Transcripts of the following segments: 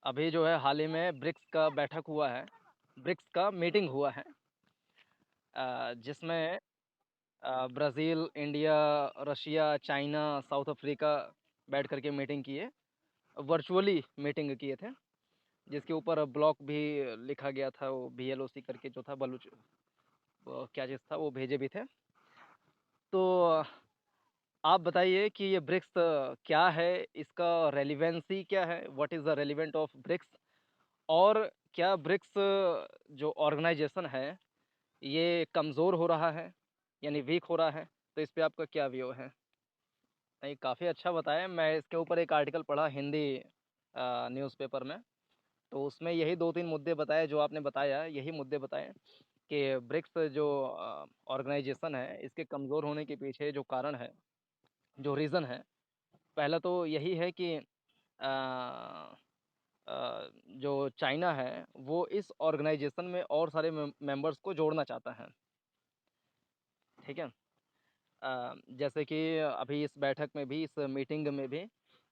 अभी जो है हाल ही में ब्रिक्स का बैठक हुआ है, ब्रिक्स का मीटिंग हुआ है जिसमें Brazil, India, Russia, China, south Africa बैठ कर के मीटिंग किए, वर्चुअली मीटिंग किए थे, जिसके ऊपर ब्लॉक भी लिखा गया था, वो BLOC करके जो था बलूच वो क्या चीज़ था वो भेजे भी थे। तो आप बताइए कि ये ब्रिक्स क्या है? इसका रेलेवेंसी क्या है? What is the relevant of BRICS? और क्या ब्रिक्स जो ऑर्गेनाइज़ेशन है, ये कमज़ोर हो रहा है, यानी वीक हो रहा है? तो इस पे आपका क्या व्यू है? नहीं, काफ़ी अच्छा बताया। मैं इसके ऊपर एक आर्टिकल पढ़ा हिंदी न्यूज़पेपर में, तो उसमें यही 2-3 मुद्दे बताए जो आपने बताया, यही मुद्दे बताए कि ब्रिक्स जो ऑर्गेनाइज़ेशन है, इसके कमज़ोर होने के पीछे जो कारण है, जो रीज़न है, पहला तो यही है कि जो चाइना है, वो इस ऑर्गेनाइज़ेशन में और सारे मेंबर्स को जोड़ना चाहता है, ठीक है? जैसे कि अभी इस बैठक में भी, इस मीटिंग में भी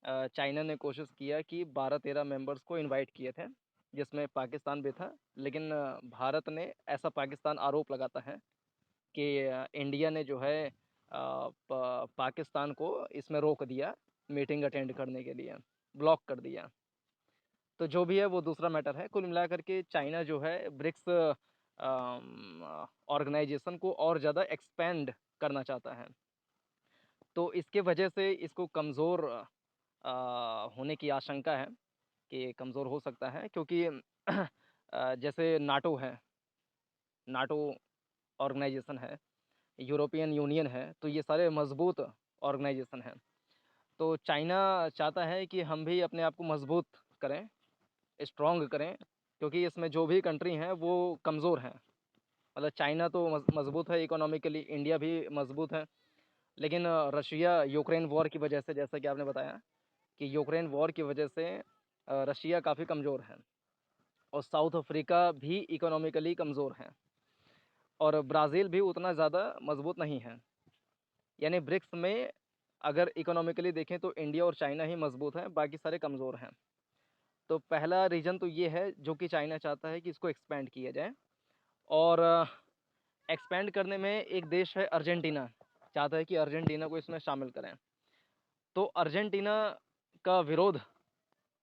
चाइना ने कोशिश किया कि 12-13 मेंबर्स को इनवाइट किए थे, जिसमें पाकिस्तान भी था। लेकिन भारत ने ऐसा पाकिस्तान आरोप लगाता है कि इंडिया ने जो है पाकिस्तान को इसमें रोक दिया, मीटिंग अटेंड करने के लिए, ब्लॉक कर दिया। तो जो भी है वो दूसरा मैटर है। कुल मिलाकर के चाइना जो है ब्रिक्स ऑर्गेनाइजेशन को और ज़्यादा एक्सपेंड करना चाहता है। तो इसके वजह से इसको कमज़ोर होने की आशंका है कि कमज़ोर हो सकता है, क्योंकि जैसे नाटो है, नाटो ऑर्गेनाइजेशन है, यूरोपियन यूनियन है, तो ये सारे मज़बूत ऑर्गेनाइजेशन हैं। तो चाइना चाहता है कि हम भी अपने आप को मज़बूत करें, स्ट्रॉन्ग करें, क्योंकि इसमें जो भी कंट्री हैं वो कमज़ोर हैं। मतलब चाइना तो मज़बूत है इकोनॉमिकली, इंडिया भी मज़बूत है, लेकिन रशिया यूक्रेन वॉर की वजह से, जैसा कि आपने बताया कि यूक्रेन वॉर की वजह से रशिया काफ़ी कमज़ोर है, और साउथ अफ्रीका भी इकोनॉमिकली कमज़ोर है, और ब्राज़ील भी उतना ज़्यादा मज़बूत नहीं है। यानी ब्रिक्स में अगर इकोनॉमिकली देखें तो इंडिया और चाइना ही मज़बूत हैं, बाकी सारे कमज़ोर हैं। तो पहला रीज़न तो ये है जो कि चाइना चाहता है कि इसको एक्सपेंड किया जाए, और एक्सपेंड करने में एक देश है अर्जेंटीना, चाहता है कि अर्जेंटीना को इसमें शामिल करें। तो अर्जेंटीना का विरोध,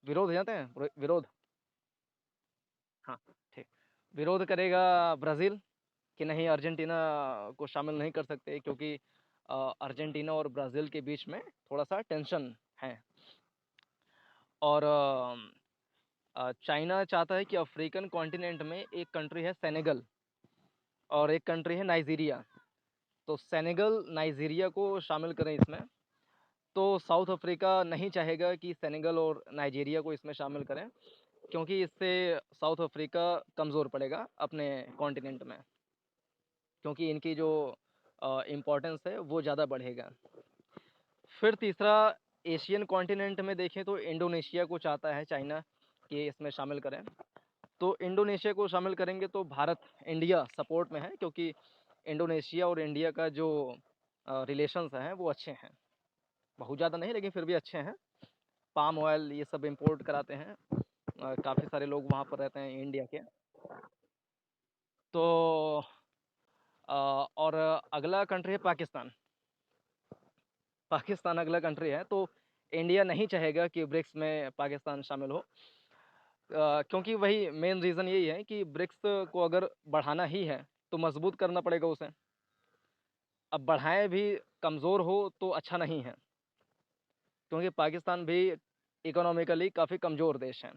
विरोध जानते हैं? विरोध, हाँ, ठीक। विरोध करेगा ब्राज़ील कि नहीं, अर्जेंटीना को शामिल नहीं कर सकते, क्योंकि अर्जेंटीना और ब्राज़ील के बीच में थोड़ा-सा टेंशन है। और चाइना चाहता है कि अफ्रीकन कॉन्टिनेंट में एक कंट्री है सेनेगल, और एक कंट्री है नाइजीरिया। तो सेनेगल, नाइजीरिया को शामिल करें इसमें। तो साउथ अफ्रीका नहीं चाहेगा कि सेनेगल और नाइजीरिया को इसमें शामिल करें, क्योंकि इससे साउथ अफ्रीका कमज़ोर पड़ेगा अपने कॉन्टिनेंट में, क्योंकि इनकी जो इम्पोर्टेंस है वो ज़्यादा बढ़ेगा। फिर तीसरा, एशियन कॉन्टिनेंट में देखें तो इंडोनेशिया को चाहता है चाइना कि इसमें शामिल करें। तो इंडोनेशिया को शामिल करेंगे तो भारत, इंडिया सपोर्ट में है, क्योंकि इंडोनेशिया और इंडिया का जो रिलेशंस हैं वो अच्छे हैं, बहुत ज़्यादा नहीं लेकिन फिर भी अच्छे हैं। पाम ऑयल ये सब इंपोर्ट कराते हैं, काफ़ी सारे लोग वहाँ पर रहते हैं इंडिया के। तो और अगला कंट्री है पाकिस्तान। पाकिस्तान अगला कंट्री है, तो इंडिया नहीं चाहेगा कि ब्रिक्स में पाकिस्तान शामिल हो, क्योंकि वही मेन रीज़न यही है कि ब्रिक्स को अगर बढ़ाना ही है तो मजबूत करना पड़ेगा उसे। अब बढ़ाएं भी, कमज़ोर हो तो अच्छा नहीं है, क्योंकि पाकिस्तान भी इकोनॉमिकली काफ़ी कमज़ोर देश है।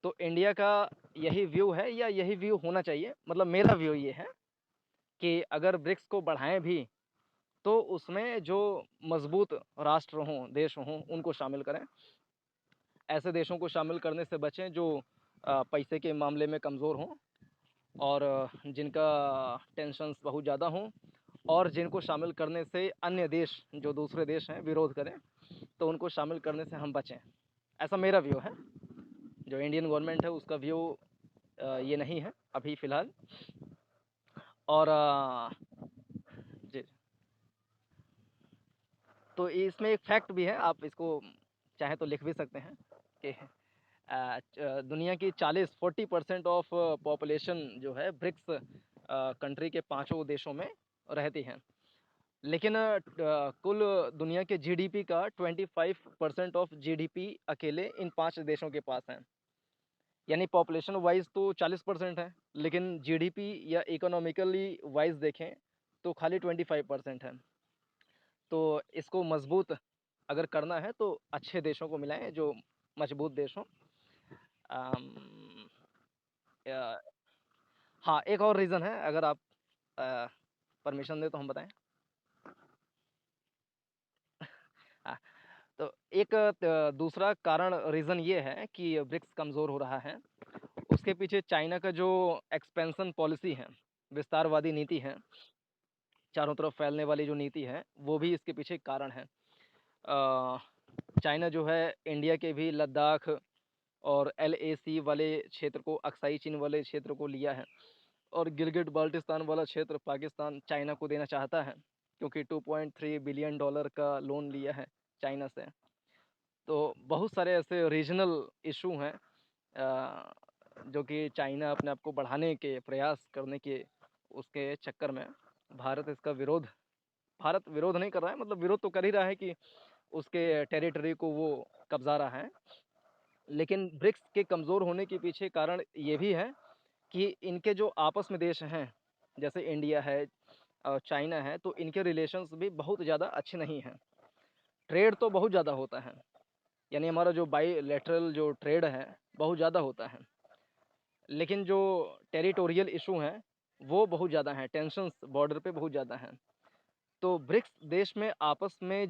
तो इंडिया का यही व्यू है, या यही व्यू होना चाहिए, मतलब मेरा व्यू ये है कि अगर ब्रिक्स को बढ़ाएं भी तो उसमें जो मजबूत राष्ट्र हों, देश हों, उनको शामिल करें। ऐसे देशों को शामिल करने से बचें जो पैसे के मामले में कमज़ोर हों, और जिनका टेंशन्स बहुत ज़्यादा हों, और जिनको शामिल करने से अन्य देश, जो दूसरे देश हैं, विरोध करें, तो उनको शामिल करने से हम बचें। ऐसा मेरा व्यू है। जो इंडियन गवर्नमेंट है उसका व्यू ये नहीं है अभी फ़िलहाल। और जी, तो इसमें एक फैक्ट भी है, आप इसको चाहे तो लिख भी सकते हैं कि दुनिया की 40% ऑफ पॉपुलेशन जो है ब्रिक्स कंट्री के पांचों देशों में रहती हैं। लेकिन कुल दुनिया के जीडीपी का 25% ऑफ जीडीपी अकेले इन 5 देशों के पास है। यानी पॉपुलेशन वाइज तो 40% है, लेकिन जीडीपी या इकोनॉमिकली वाइज देखें तो खाली 25% है। तो इसको मजबूत अगर करना है तो अच्छे देशों को मिलाएं जो मजबूत देश हों। अम, अ, हाँ, एक और रीज़न है, अगर आप परमिशन दें तो हम बताएं। हाँ, तो एक दूसरा कारण रीज़न ये है कि ब्रिक्स कमज़ोर हो रहा है। उसके पीछे चाइना का जो एक्सपेंशन पॉलिसी है, विस्तारवादी नीति है, चारों तरफ फैलने वाली जो नीति है, वो भी इसके पीछे एक कारण है। चाइना जो है इंडिया के भी लद्दाख और LAC वाले क्षेत्र को, अक्साई चीन वाले क्षेत्र को लिया है, और गिलगिट बाल्टिस्तान वाला क्षेत्र पाकिस्तान चाइना को देना चाहता है, क्योंकि $2.3 बिलियन का लोन लिया है चाइना से। तो बहुत सारे ऐसे रीजनल इशू हैं जो कि चाइना अपने आप को बढ़ाने के प्रयास करने के उसके चक्कर में भारत विरोध नहीं कर रहा है, मतलब विरोध तो कर ही रहा है कि उसके टेरिटरी को वो कब्जा रहा है। लेकिन ब्रिक्स के कमज़ोर होने के पीछे कारण ये भी है कि इनके जो आपस में देश हैं, जैसे इंडिया है और चाइना है, तो इनके रिलेशंस भी बहुत ज़्यादा अच्छे नहीं हैं। ट्रेड तो बहुत ज़्यादा होता है, यानी हमारा जो बाईलैटरल जो ट्रेड है बहुत ज़्यादा होता है, लेकिन जो टेरिटोरियल इशू हैं वो बहुत ज़्यादा हैं, टेंशन्स बॉर्डर पे बहुत ज़्यादा हैं। तो ब्रिक्स देश में आपस में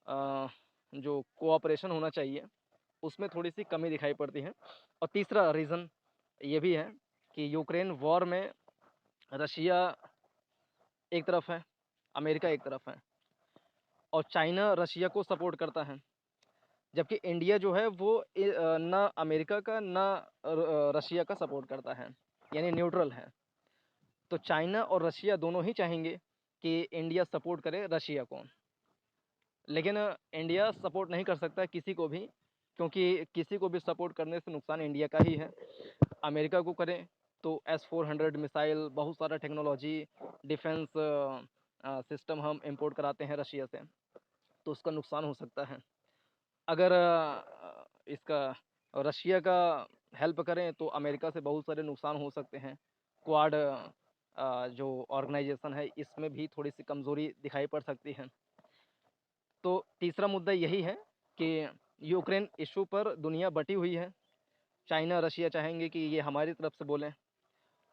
अ, जो कोऑपरेशन होना चाहिए उसमें थोड़ी सी कमी दिखाई पड़ती है। और तीसरा रीज़न ये भी है कि यूक्रेन वॉर में रशिया एक तरफ है, अमेरिका एक तरफ है, और चाइना रशिया को सपोर्ट करता है, जबकि इंडिया जो है वो ना अमेरिका का ना रशिया का सपोर्ट करता है, यानी न्यूट्रल है। तो चाइना और रशिया दोनों ही चाहेंगे कि इंडिया सपोर्ट करे रशिया को, लेकिन इंडिया सपोर्ट नहीं कर सकता किसी को भी, क्योंकि किसी को भी सपोर्ट करने से नुकसान इंडिया का ही है। अमेरिका को करें तो S-400 मिसाइल, बहुत सारा टेक्नोलॉजी, डिफेंस सिस्टम हम इंपोर्ट कराते हैं रशिया से, तो उसका नुकसान हो सकता है। अगर इसका रशिया का हेल्प करें तो अमेरिका से बहुत सारे नुकसान हो सकते हैं। क्वाड जो ऑर्गेनाइजेशन है इसमें भी थोड़ी सी कमज़ोरी दिखाई पड़ सकती है। तो तीसरा मुद्दा यही है कि यूक्रेन इशू पर दुनिया बटी हुई है। चाइना रशिया चाहेंगे कि ये हमारी तरफ से बोलें,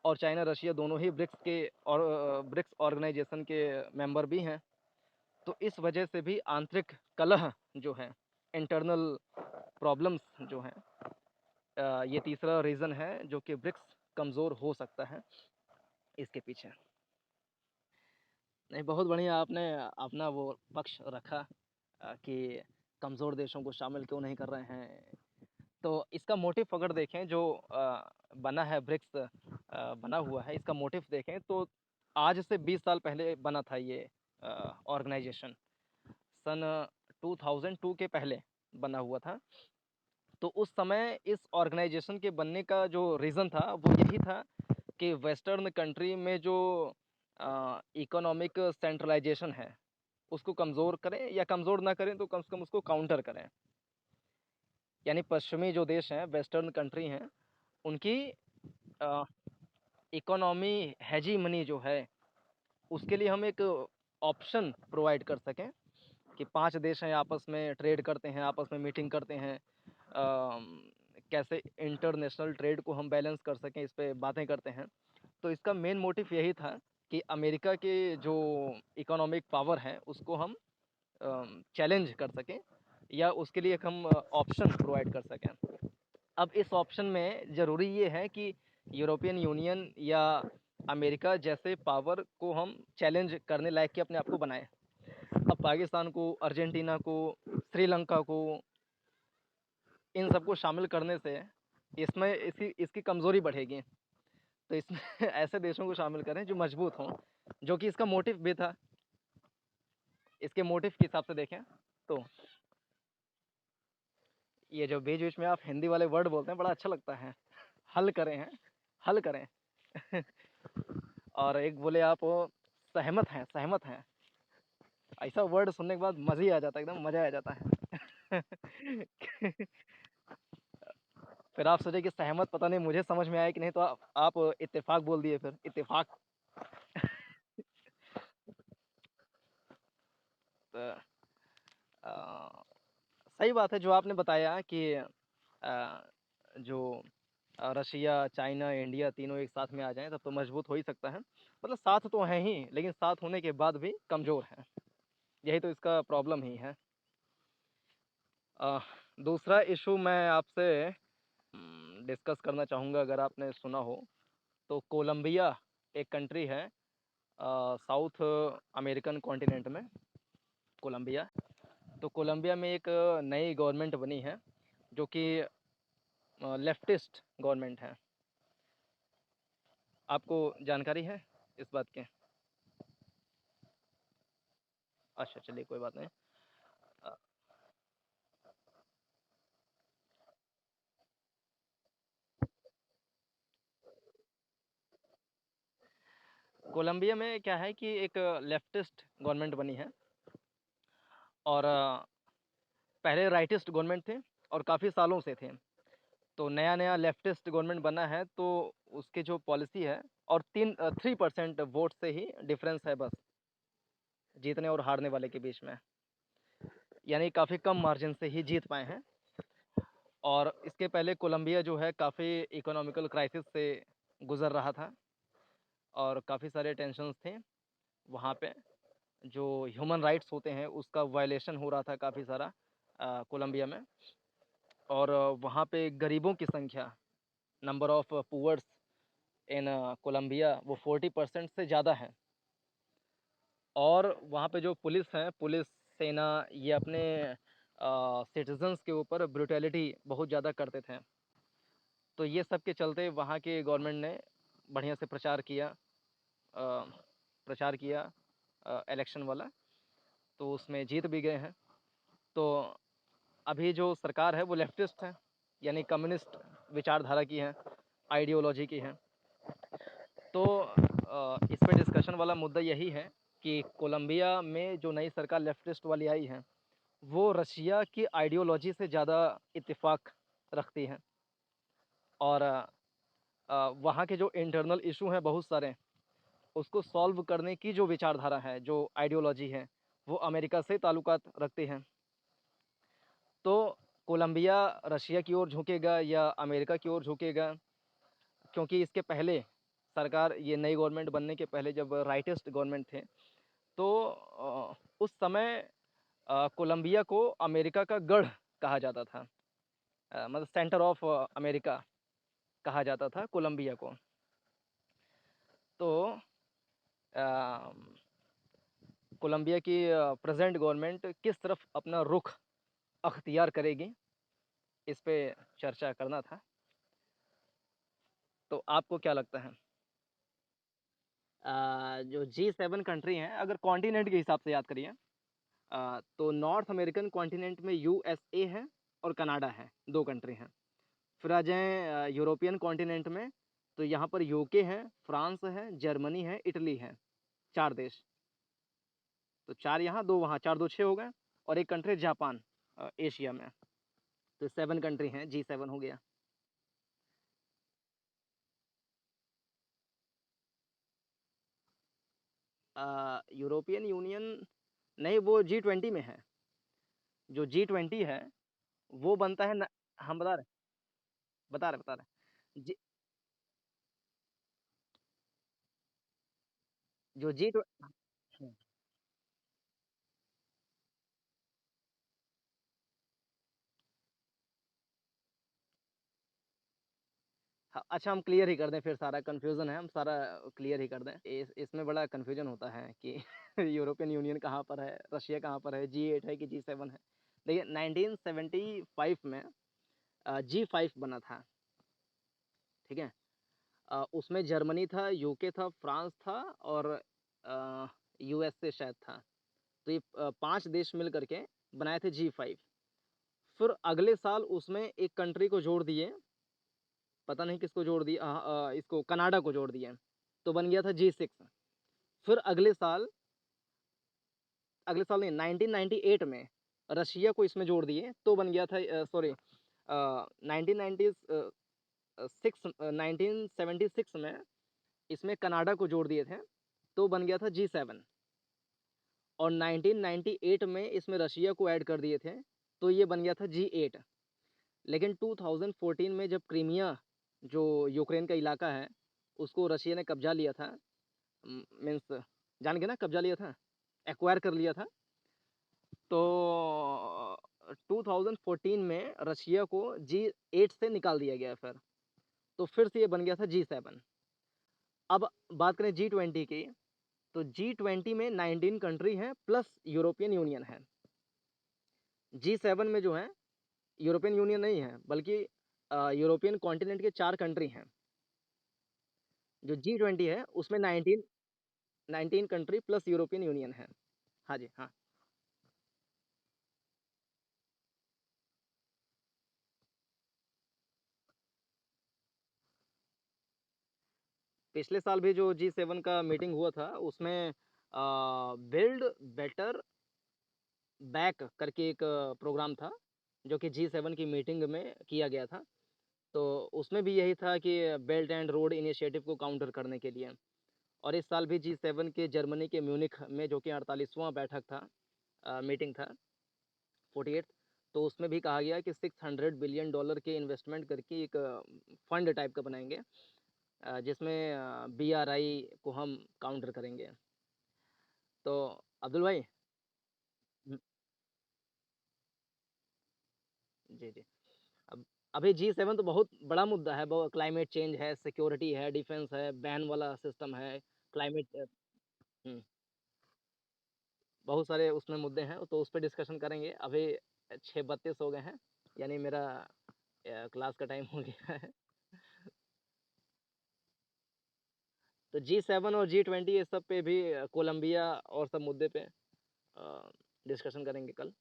और चाइना रशिया दोनों ही ब्रिक्स के और ब्रिक्स ऑर्गेनाइजेशन के मेंबर भी हैं। तो इस वजह से भी आंतरिक कलह जो है, इंटरनल प्रॉब्लम्स जो हैं, ये तीसरा रीज़न है जो कि ब्रिक्स कमज़ोर हो सकता है इसके पीछे। नहीं, बहुत बढ़िया आपने अपना वो पक्ष रखा कि कमज़ोर देशों को शामिल क्यों नहीं कर रहे हैं। तो इसका मोटिव अगर देखें जो बना है ब्रिक्स बना हुआ है, इसका मोटिव देखें तो आज से 20 साल पहले बना था ये ऑर्गेनाइजेशन। सन 2002 के पहले बना हुआ था। तो उस समय इस ऑर्गेनाइजेशन के बनने का जो रीज़न था वो यही था कि वेस्टर्न कंट्री में जो इकोनॉमिक सेंट्रलाइजेशन है उसको कमज़ोर करें, या कमज़ोर ना करें तो कम से कम उसको काउंटर करें। यानी पश्चिमी जो देश हैं, वेस्टर्न कंट्री हैं, उनकी इकोनॉमी हेजीमनी जो है उसके लिए हम एक ऑप्शन प्रोवाइड कर सकें कि 5 देश हैं, आपस में ट्रेड करते हैं, आपस में मीटिंग करते हैं, कैसे इंटरनेशनल ट्रेड को हम बैलेंस कर सकें, इस पे बातें करते हैं। तो इसका मेन मोटिव यही था कि अमेरिका के जो इकोनॉमिक पावर है उसको हम चैलेंज कर सकें, या उसके लिए एक हम ऑप्शन प्रोवाइड कर सकें। अब इस ऑप्शन में ज़रूरी ये है कि यूरोपियन यूनियन या अमेरिका जैसे पावर को हम चैलेंज करने लायक के अपने आप को बनाएं। अब पाकिस्तान को, अर्जेंटीना को, श्रीलंका को, इन सबको शामिल करने से इसमें इसकी कमज़ोरी बढ़ेगी। तो इसमें ऐसे देशों को शामिल करें जो मजबूत हों, जो कि इसका मोटिव भी था। इसके मोटिव के हिसाब से देखें तो ये जो बीच-बीच में आप हिंदी वाले वर्ड बोलते हैं बड़ा अच्छा लगता है। हल करें हैं, हल करें। और एक बोले आप सहमत हैं, सहमत हैं। ऐसा वर्ड सुनने के बाद मज़ा ही आ जाता है, एकदम मज़ा आ जाता है। फिर आप सोचे कि सहमत पता नहीं मुझे समझ में आया कि नहीं, तो आप इत्तेफ़ाक बोल दिए फिर, इत्तेफ़ाक। तो अ, सही बात है जो आपने बताया कि जो रशिया, चाइना, इंडिया तीनों एक साथ में आ जाएँ तब तो मज़बूत हो ही सकता है। मतलब साथ तो हैं ही, लेकिन साथ होने के बाद भी कमज़ोर हैं। यही तो इसका प्रॉब्लम ही है। अ, दूसरा इश्यू मैं आपसे डिस्कस करना चाहूँगा, अगर आपने सुना हो, तो कोलंबिया एक कंट्री है साउथ अमेरिकन कॉन्टिनेंट में, कोलंबिया। तो कोलंबिया में एक नई गवर्नमेंट बनी है, जो कि लेफ्टिस्ट गवर्नमेंट है। आपको जानकारी है इस बात की? अच्छा, चलिए कोई बात नहीं। अ, कोलंबिया में क्या है कि एक लेफ्टिस्ट गवर्नमेंट बनी है, और पहले राइटिस्ट गवर्नमेंट थे और काफ़ी सालों से थे। तो नया-नया लेफ्टिस्ट गवर्नमेंट बना है, तो उसकी जो पॉलिसी है, और 3% वोट से ही डिफरेंस है बस, जीतने और हारने वाले के बीच में। यानी काफ़ी कम मार्जिन से ही जीत पाए हैं। और इसके पहले कोलंबिया जो है काफ़ी इकोनॉमिकल क्राइसिस से गुज़र रहा था, और काफ़ी सारे टेंशन्स थे वहाँ पे। जो ह्यूमन राइट्स होते हैं उसका वायलेशन हो रहा था काफ़ी सारा कोलंबिया में। और वहाँ पे गरीबों की संख्या, number of poors in Colombia, वो 40% से ज़्यादा है। और वहाँ पे जो पुलिस है, पुलिस, सेना, ये अपने सिटीज़न्स के ऊपर ब्रूटैलिटी बहुत ज़्यादा करते थे। तो ये सब के चलते वहाँ के गवर्नमेंट ने बढ़िया से प्रचार किया इलेक्शन वाला, तो उसमें जीत भी गए हैं। तो अभी जो सरकार है वो लेफ्टिस्ट है, यानी कम्युनिस्ट विचारधारा की है, आइडियोलॉजी की है। तो इस पे डिस्कशन वाला मुद्दा यही है कि कोलंबिया में जो नई सरकार लेफ्टिस्ट वाली आई है, वो रशिया की आइडियोलॉजी से ज़्यादा इत्तेफाक रखती है। और वहाँ के जो इंटरनल इशू हैं बहुत सारे, उसको सॉल्व करने की जो विचारधारा है, जो आइडियोलॉजी है, वो अमेरिका से ताल्लुकात रखती है। तो कोलंबिया रशिया की ओर झुकेगा या अमेरिका की ओर झुकेगा, क्योंकि इसके पहले सरकार, ये नई गवर्नमेंट बनने के पहले जब राइटिस्ट गवर्नमेंट थे, तो उस समय कोलंबिया को अमेरिका का गढ़ कहा जाता था। मतलब सेंटर ऑफ अमेरिका कहा जाता था कोलंबिया को। तो अ, कोलंबिया की प्रेजेंट गवर्नमेंट किस तरफ अपना रुख अख्तियार करेगी, इस पे चर्चा करना था। तो आपको क्या लगता है? जो G7 कंट्री हैं, अगर कॉन्टिनेंट के हिसाब से याद करिए, तो नॉर्थ अमेरिकन कॉन्टिनेंट में यूएसए है और कनाडा है, 2 कंट्री हैं। फिर आ जाएँ यूरोपियन कॉन्टिनेंट में, तो यहाँ पर यूके है, फ्रांस है, जर्मनी है, इटली है, 4 देश। तो 4 यहाँ, 2 वहाँ, 4 2 6 हो गए, और एक कंट्री जापान एशिया में। तो 7 कंट्री हैं, G7 हो गया। यूरोपियन यूनियन नहीं, वो G20 में है। जो G20 है, वो बनता है न, हम बता रहे। जी, जो जी ट्व हुँ, हाँ, अच्छा हम क्लियर ही कर दें, फिर सारा कन्फ्यूज़न है, हम सारा क्लियर ही कर दें। इसमें बड़ा कन्फ्यूज़न होता है कि यूरोपियन यूनियन कहाँ पर है, रशिया कहाँ पर है, G8 है कि G7 है। देखिए 1975 में G5 बना था, ठीक है? उसमें जर्मनी था, यूके था, फ्रांस था, और यूएसए शायद था। तो ये 5 देश मिल कर के बनाए थे G5। फिर अगले साल उसमें एक कंट्री को जोड़ दिए, पता नहीं किसको जोड़ दिए, इसको कनाडा को जोड़ दिए, तो बन गया था G6। फिर अगले साल नहीं, 1998 में रशिया को इसमें जोड़ दिए, तो बन गया था, सॉरी, 1976 में इसमें कनाडा को जोड़ दिए थे, तो बन गया था G7। और 1998 में इसमें रशिया को ऐड कर दिए थे, तो ये बन गया था G8। लेकिन 2014 में जब क्रीमिया, जो यूक्रेन का इलाका है, उसको रशिया ने कब्जा लिया था, मीन्स जान के ना, कब्जा लिया था, एक्वायर कर लिया था, तो 2014 में रशिया को G8 से निकाल दिया गया फिर, तो फिर से ये बन गया था G7। अब बात करें G20 की, तो G20 में 19 कंट्री हैं प्लस यूरोपियन यूनियन है। G7 में जो है यूरोपियन यूनियन नहीं है, बल्कि यूरोपियन कॉन्टिनेंट के 4 कंट्री हैं। जो G20 है उसमें 19 कंट्री प्लस यूरोपियन यूनियन है। हाँ जी, हाँ। पिछले साल भी जो G7 का मीटिंग हुआ था, उसमें बिल्ड बेटर बैक करके एक प्रोग्राम था, जो कि G7 की मीटिंग में किया गया था। तो उसमें भी यही था कि बेल्ट एंड रोड इनिशिएटिव को काउंटर करने के लिए। और इस साल भी G7 के जर्मनी के म्यूनिख में, जो कि 48वां बैठक था, मीटिंग था, 48, तो उसमें भी कहा गया कि $600 बिलियन के इन्वेस्टमेंट करके एक फंड टाइप का बनाएंगे, जिसमें BRI को हम काउंटर करेंगे। तो अब्दुल भाई। हम्म, जी जी। अब अभी G7 तो बहुत बड़ा मुद्दा है, बहुत क्लाइमेट चेंज है, सिक्योरिटी है, डिफेंस है, बैन वाला सिस्टम है, क्लाइमेट, बहुत सारे उसमें मुद्दे हैं, तो उस पर डिस्कशन करेंगे। अभी 6:32 हो गए हैं, यानी मेरा क्लास का टाइम हो गया है। तो G7 और G20 ये सब पे भी, कोलंबिया और सब मुद्दे पे डिस्कशन करेंगे कल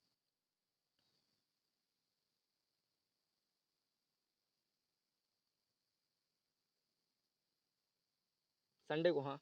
संडे को, हाँ।